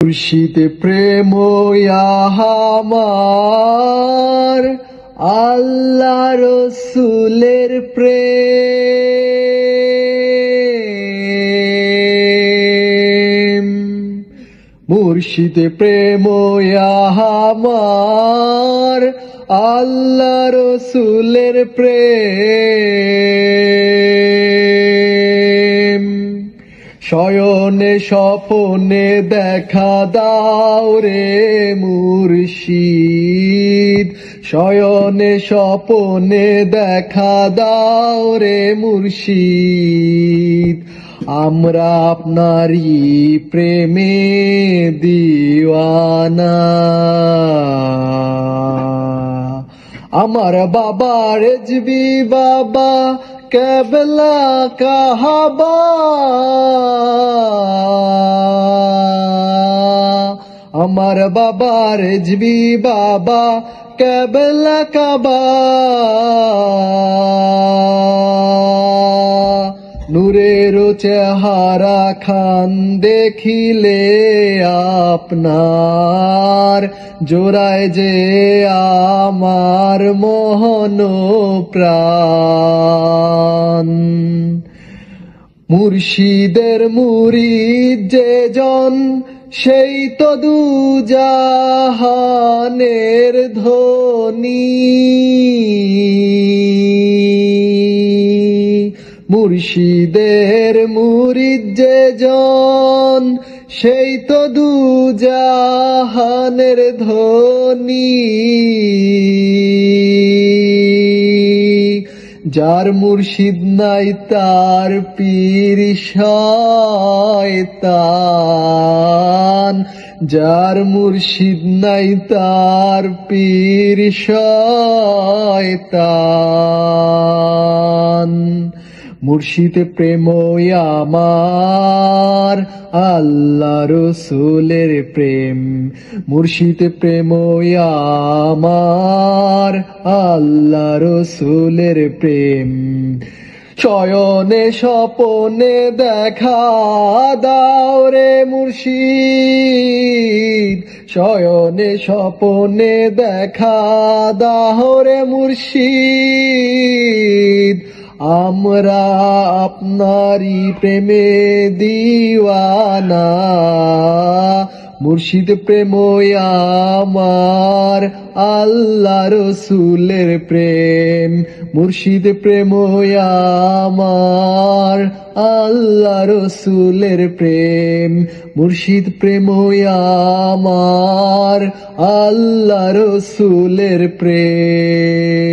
মুর্শিদ প্রেম আমার, আল্লাহ রসুলের প্রেম। মুর্শিদ প্রেম আমার, আল্লাহ রসুলের প্রেম। শয়নে স্বপনে দেখা দাও রে মুর্শিদ, শয়নে স্বপনে দেখা দাও রে মুর্শিদ। আমরা আপনারই প্রেমে দিওয়ানা। আমার বাবা রেজবি বাবা কেবলা কাহাবা, আমার বাবা রেজবি বাবা কেবলা কাবা। নূরের চেহারা খান দেখিলে আপনার, জোড়ায় যে আমার মোহন প্রাণ। মুর্শিদের মুরিদ যে জন, সেই তো দুজাহানের ধনী। মুর্শিদের মুরিদ যে জন, সেই তো দুজাহানের ধনী। যার মুর্শিদ নাই তার পীর শয়তান, যার মুর্শিদ নাই তার পীর শয়তান। মুর্শিদ প্রেম আমার, আল্লাহ রসুলের প্রেম। মুর্শিদ প্রেম আমার, আল্লাহ রসুলের প্রেম। শয়নে স্বপনে দেখা দাও রে মুর্শিদ, শয়নে স্বপনে দেখা দাও রে মুর্শিদ। আমরা আপনারই প্রেমে দিওয়ানা। মুর্শিদ প্রেম আমার, আল্লাহ রসুলের প্রেম। মুর্শিদ প্রেম আমার, আল্লাহ রসুলের প্রেম। মুর্শিদ প্রেম আমার, আল্লাহ রসুলের প্রেম।